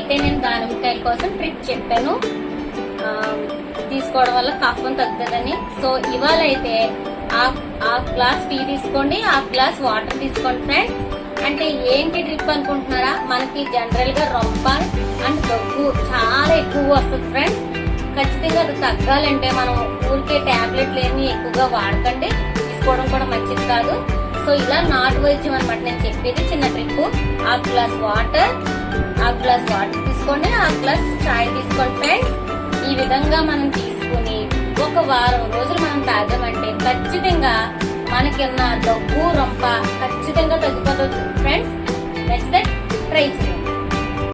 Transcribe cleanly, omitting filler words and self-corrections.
అయితే నేను దానిమ్మకాయల కోసం ట్రిక్ చెప్పాను, తీసుకోవడం వల్ల కఫం తగ్గుతుందని. సో ఇవాళ అయితే హాఫ్ గ్లాస్ టీ తీసుకోండి, హాఫ్ గ్లాస్ వాటర్ తీసుకోండి ఫ్రెండ్స్. అంటే ఏంటి ట్రిప్ అనుకుంటున్నారా? మనకి జనరల్ గా రొంప అండ్ దగ్గు చాలా ఎక్కువ వస్తుంది ఫ్రెండ్స్. ఖచ్చితంగా అది తగ్గాలంటే మనం ఊరికే టాబ్లెట్లు ఏమి ఎక్కువగా వాడకండి, తీసుకోవడం కూడా మంచిది కాదు. సో ఇలా నాటు వైద్యం అనమాట నేను చెప్పేది. చిన్న ట్రిప్, హాఫ్ గ్లాస్ వాటర్ తీసుకోండి, హాఫ్ గ్లాస్ చాయ్ తీసుకోండి ఫ్రెండ్స్. ఈ విధంగా మనం తీసుకుని ఒక వారం రోజులు మనం తాగామంటే ఖచ్చితంగా మనకి ఉన్న దగ్గు రొంప ఖచ్చితంగా తగ్గిపోతుంది ఫ్రెండ్స్. నెక్స్ట్ ట్రై చేయండి.